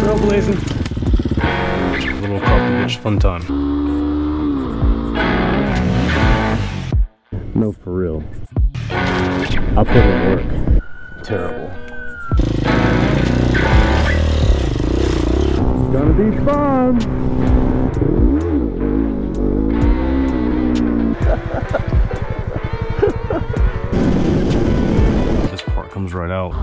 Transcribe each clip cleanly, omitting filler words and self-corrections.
Trailblazing. Little cartridge, fun time. No, for real. I put in work. Terrible. It's gonna be fun. This part comes right out.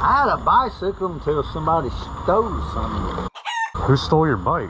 I had a bicycle until somebody stole something. Who stole your bike?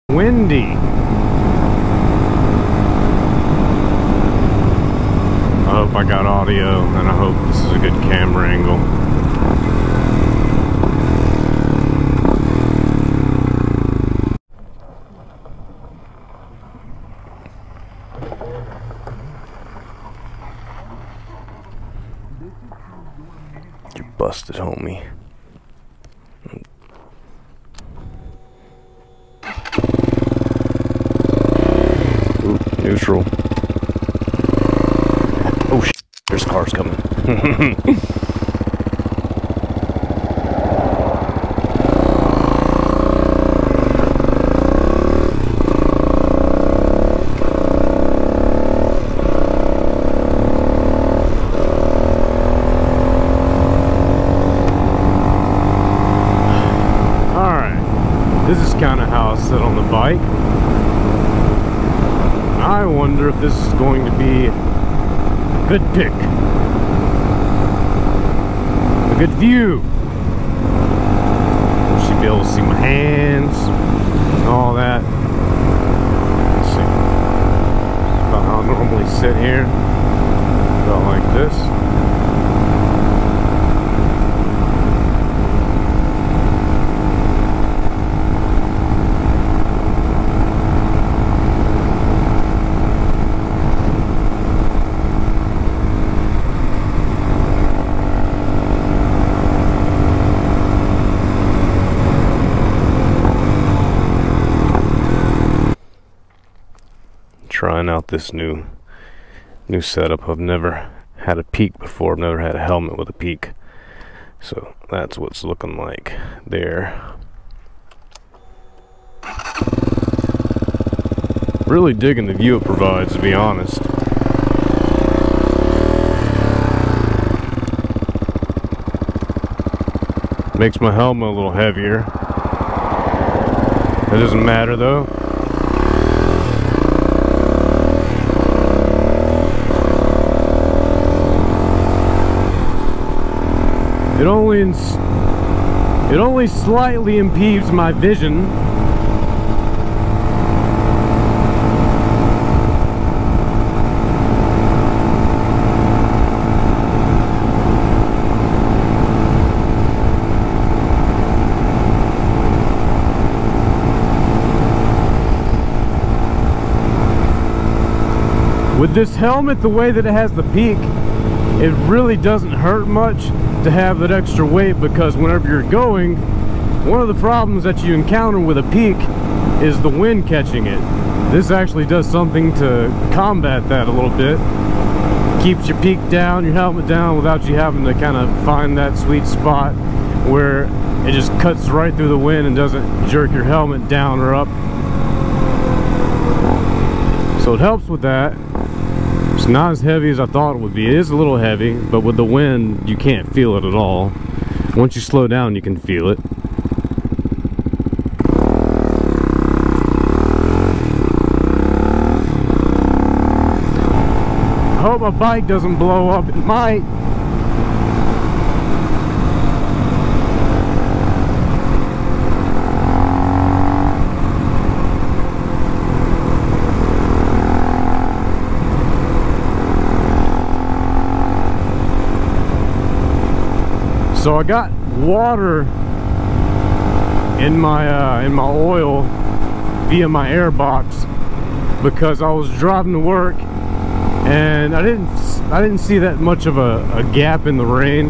Windy. I hope I got audio, and I hope this is a good camera angle. You busted, homie. Neutral. Oh shit, there's cars coming. Alright, this is kind of how I sit on the bike. I wonder if this is going to be a good pick. A good view. You should be able to see my hands and all that. Let's see. About how I normally sit here. About like this. Trying out this new setup. I've never had a peak before. I've never had a helmet with a peak, so that's what it's looking like there. Really digging the view it provides, to be honest. Makes my helmet a little heavier. That doesn't matter though. It only slightly impedes my vision. With this helmet, the way that it has the peak, it really doesn't hurt much. to have that extra weight, because whenever you're going, one of the problems that you encounter with a peak is the wind catching it. This actually does something to combat that a little bit. Keeps your peak down, your helmet down, without you having to kind of find that sweet spot where it just cuts right through the wind and doesn't jerk your helmet down or up. So it helps with that. It's not as heavy as I thought it would be. It is a little heavy, but with the wind you can't feel it at all. Once you slow down you can feel it. I hope my bike doesn't blow up. It might. So I got water in my oil via my air box because I was driving to work and I didn't see that much of a gap in the rain.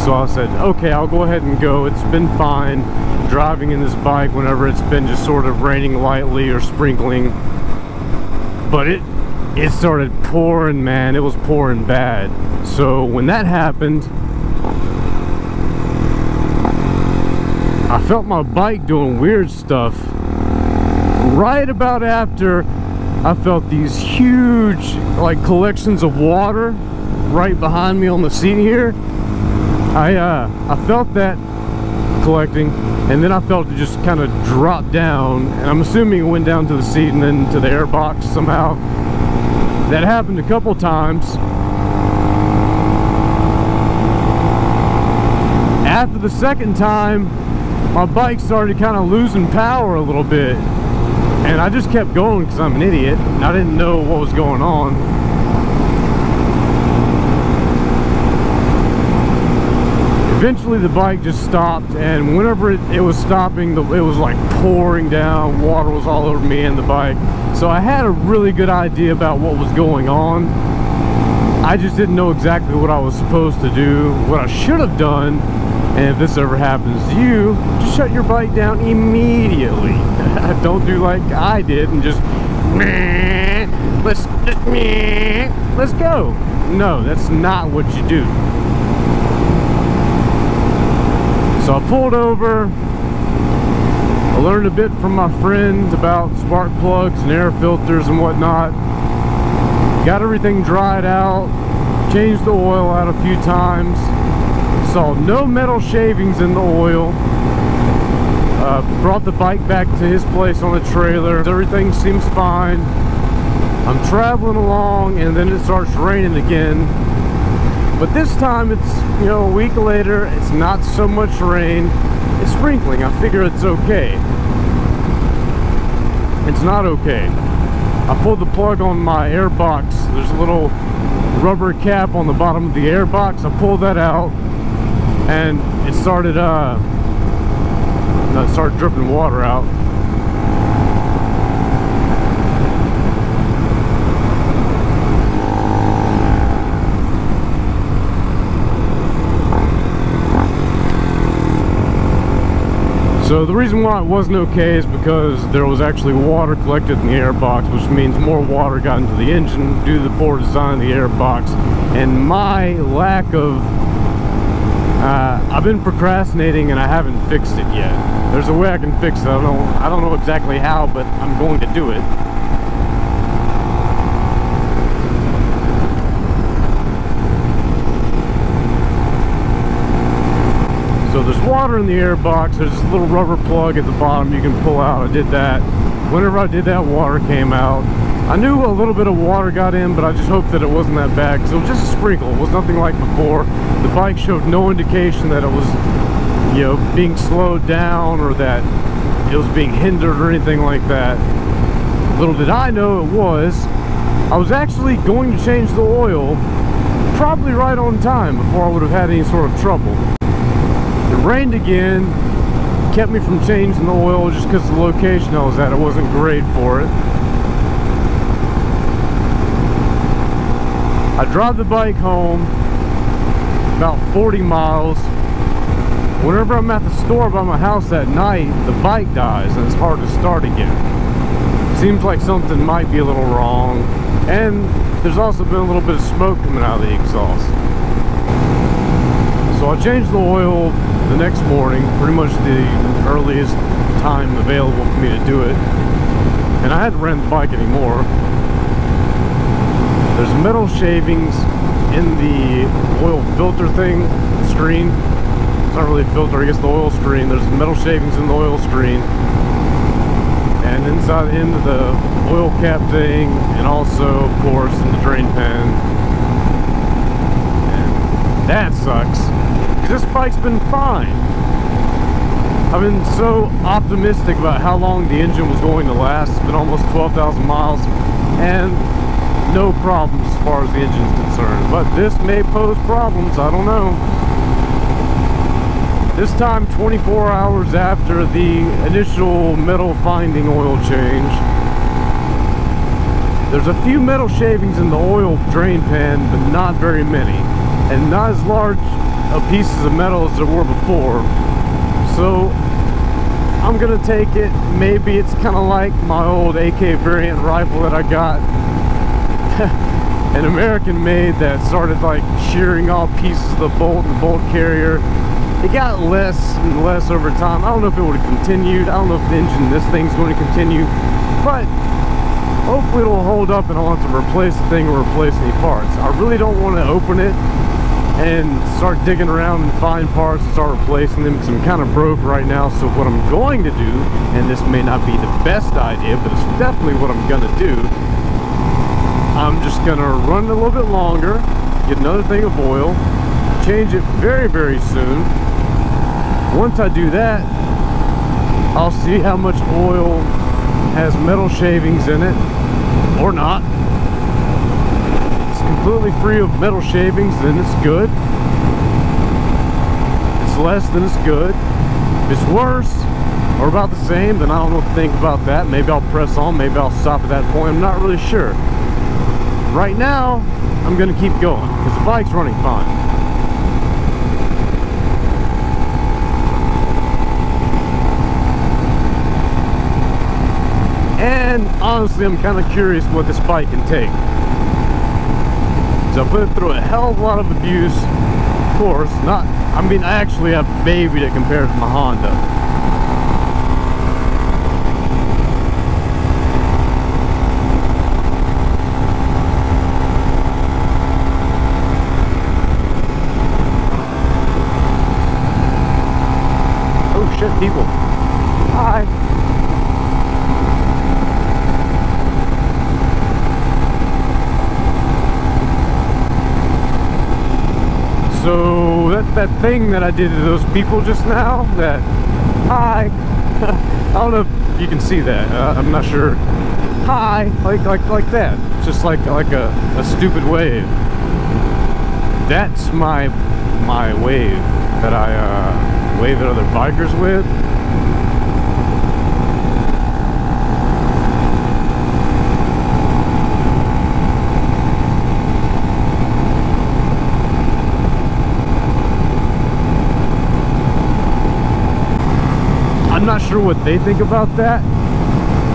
So I said, okay, I'll go ahead and go. It's been fine driving in this bike whenever it's been just sort of raining lightly or sprinkling, but it started pouring, man. It was pouring bad. So when that happened, I felt my bike doing weird stuff. Right about after I felt these huge like collections of water right behind me on the seat here, I felt that collecting, and then I felt it just kind of drop down, and I'm assuming it went down to the seat and then to the air box somehow. That happened a couple times. After the second time, my bike started kind of losing power a little bit, and I just kept going because I'm an idiot and I didn't know what was going on. Eventually the bike just stopped, and whenever it was stopping, it was like pouring down. Water was all over me and the bike. So I had a really good idea about what was going on. I just didn't know exactly what I was supposed to do, what I should have done. And if this ever happens to you, just shut your bike down immediately. Don't do like I did and just let's go. No, that's not what you do. So I pulled over. I learned a bit from my friends about spark plugs and air filters and whatnot. Got everything dried out, changed the oil out a few times. Saw no metal shavings in the oil. Brought the bike back to his place on a trailer. Everything seems fine. I'm traveling along, and then it starts raining again. But this time it's, you know, a week later, it's not so much rain. It's sprinkling. I figure it's okay. It's not okay. I pulled the plug on my air box. There's a little rubber cap on the bottom of the air box. I pulled that out, and it started dripping water out. So the reason why it wasn't okay is because there was actually water collected in the air box, which means more water got into the engine due to the poor design of the air box and my lack of I've been procrastinating and I haven't fixed it yet. There's a way I can fix it. I don't know exactly how, but I'm going to do it. So there's water in the air box. There's this little rubber plug at the bottom you can pull out. I did that. Whenever I did that, water came out. I knew a little bit of water got in, but I just hoped that it wasn't that bad because it was just a sprinkle. It was nothing like before. The bike showed no indication that it was, you know, being slowed down or that it was being hindered or anything like that. Little did I know it was. I was actually going to change the oil probably right on time before I would have had any sort of trouble. It rained again, kept me from changing the oil just because the location I was at, it wasn't great for it. I drive the bike home, about 40 miles. Whenever I'm at the store by my house at night, the bike dies and it's hard to start again. Seems like something might be a little wrong, and there's also been a little bit of smoke coming out of the exhaust. So I changed the oil the next morning, pretty much the earliest time available for me to do it, and I hadn't ran the bike anymore. There's metal shavings in the oil filter thing, screen. It's not really a filter, I guess the oil screen. There's metal shavings in the oil screen, and inside into the oil cap thing, and also of course in the drain pan. And that sucks, because this bike's been fine. I've been so optimistic about how long the engine was going to last. It's been almost 12,000 miles and no problems as far as the engine is concerned, but this may pose problems, I don't know. This time 24 hours after the initial metal finding oil change. There's a few metal shavings in the oil drain pan, but not very many, and not as large of pieces of metal as there were before. So I'm gonna take it. Maybe it's kind of like my old AK variant rifle that I got, an American made, that started like shearing off pieces of the bolt and the bolt carrier. It got less and less over time. I don't know if it would have continued. I don't know if the engine, this thing's going to continue, but hopefully it'll hold up and I won't have to replace the thing or replace any parts. I really don't want to open it and start digging around and find parts and start replacing them, because I'm kind of broke right now. So what I'm going to do, and this may not be the best idea, but it's definitely what I'm going to do, I'm just going to run it a little bit longer, get another thing of oil, change it very, very soon. Once I do that, I'll see how much oil has metal shavings in it, or not. If it's completely free of metal shavings, then it's good. If it's less, then it's good. If it's worse, or about the same, then I don't know what to think about that. Maybe I'll press on, maybe I'll stop at that point. I'm not really sure. Right now, I'm gonna keep going, because the bike's running fine. And honestly, I'm kind of curious what this bike can take. So I put it through a hell of a lot of abuse, of course. I actually have babied it compared to my Honda. Oh shit, people. Hi. So that's that thing that I did to those people just now. That hi, I don't know if you can see that. I'm not sure. Hi, like that. Just like a stupid wave. That's my wave that I wave at other bikers with. I'm not sure what they think about that.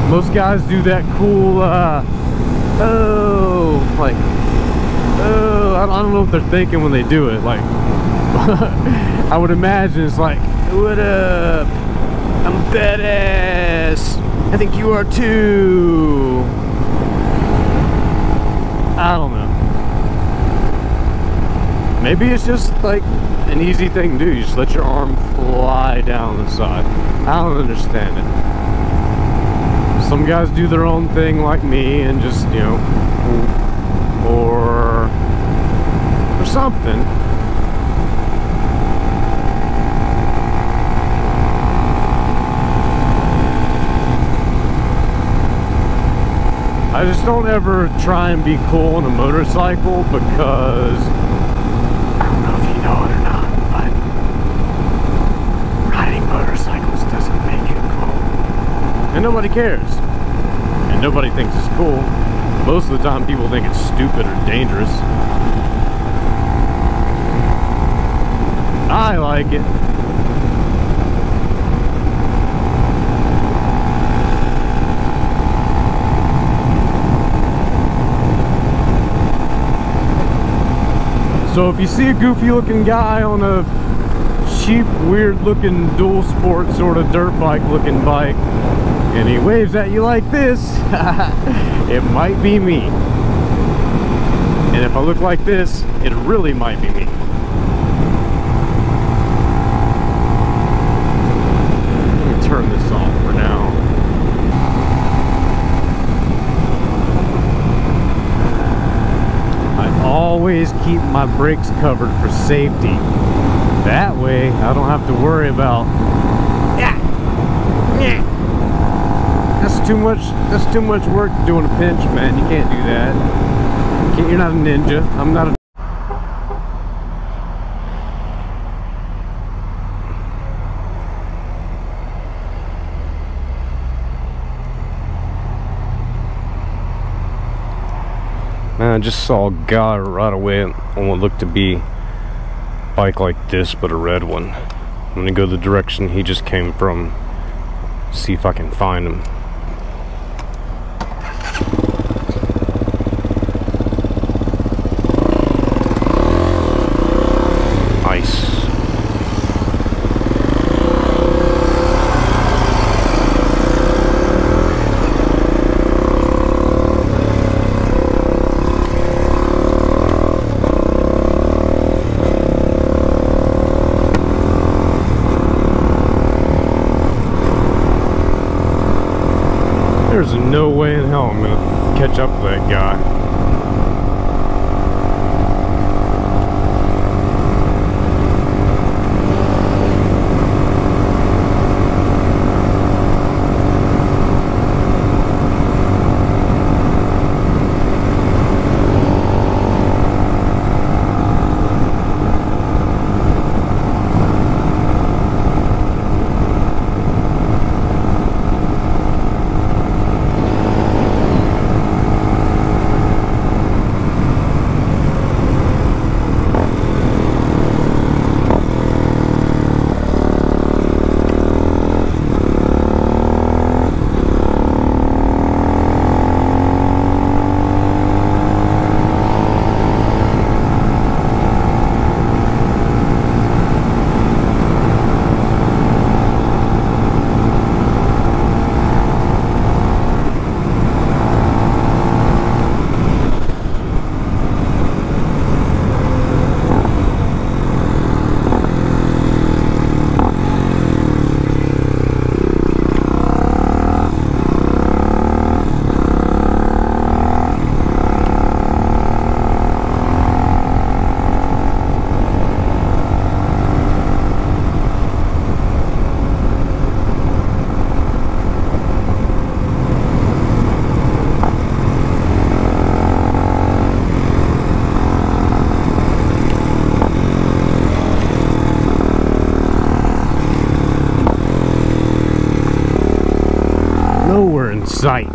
Most guys do that cool, I don't know what they're thinking when they do it. Like, I would imagine it's like, what up? I'm badass. I think you are too. I don't know. Maybe it's just like an easy thing to do. You just let your arm fly down the side. I don't understand it. Some guys do their own thing like me and just, you know, or something. I just don't ever try and be cool on a motorcycle, because I don't know if you know it or not, but riding motorcycles doesn't make you cool. And nobody cares. And nobody thinks it's cool. Most of the time people think it's stupid or dangerous. I like it. So if you see a goofy looking guy on a cheap, weird looking dual sport sort of dirt bike looking bike and he waves at you like this, it might be me. And if I look like this, it really might be me. Let me turn this off for now. I always keep my brakes covered for safety. That way I don't have to worry about that's too much work doing a pinch, man. You can't do that. You're not a ninja. I'm not a man. I just saw a guy right away on what looked to be a bike like this, but a red one. I'm gonna go the direction he just came from, see if I can find him. Nice. There's no way in hell I'm gonna catch up to that guy. Nowhere in sight.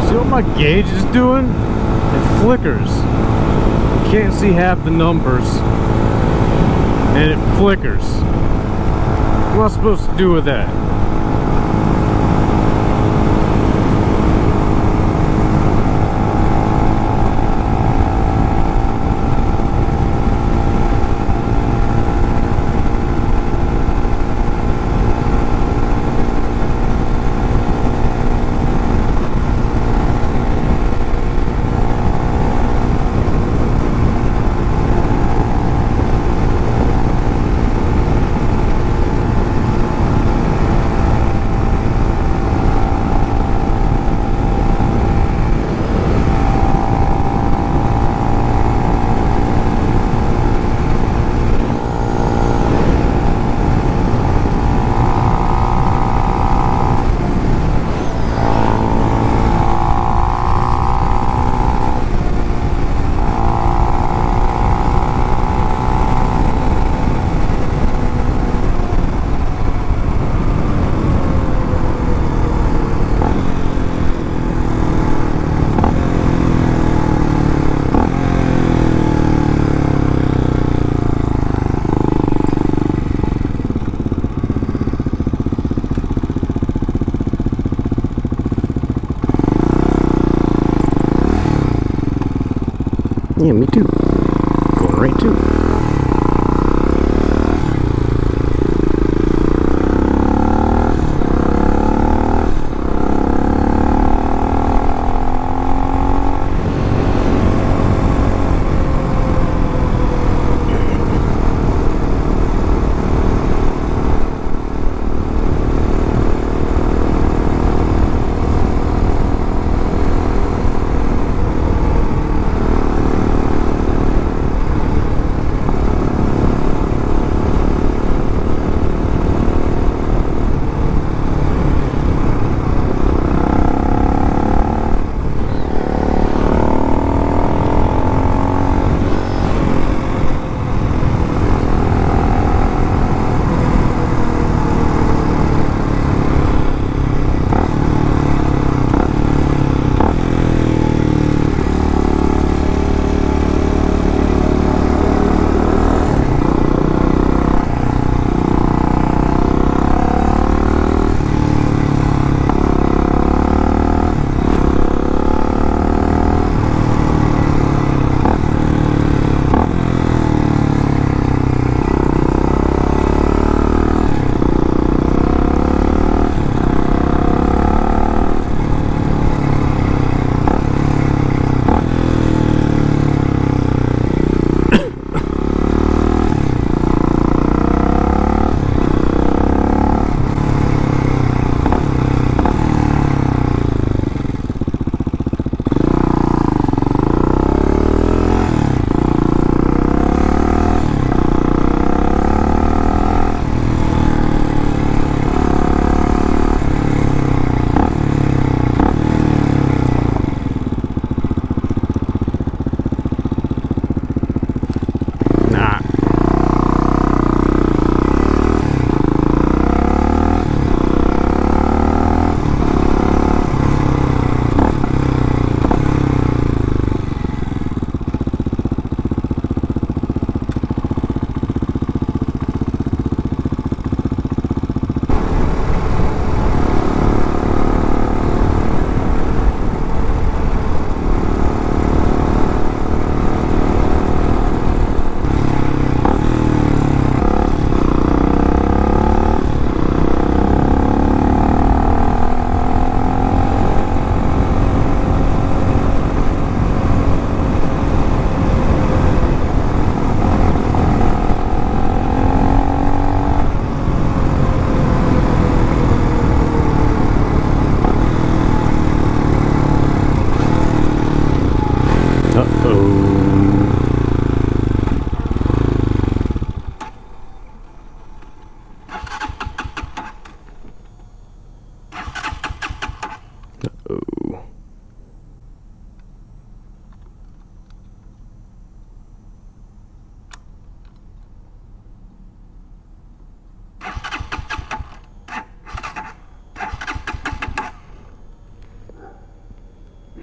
See what my gauge is doing? It flickers. You can't see half the numbers. And it flickers. What am I supposed to do with that? Yeah, me too. Going right too.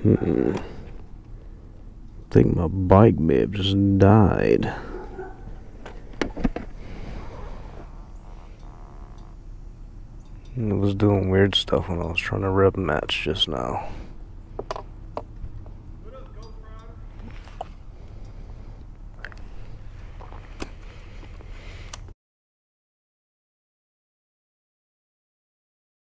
I think my bike may have just died. It was doing weird stuff when I was trying to rub match just now.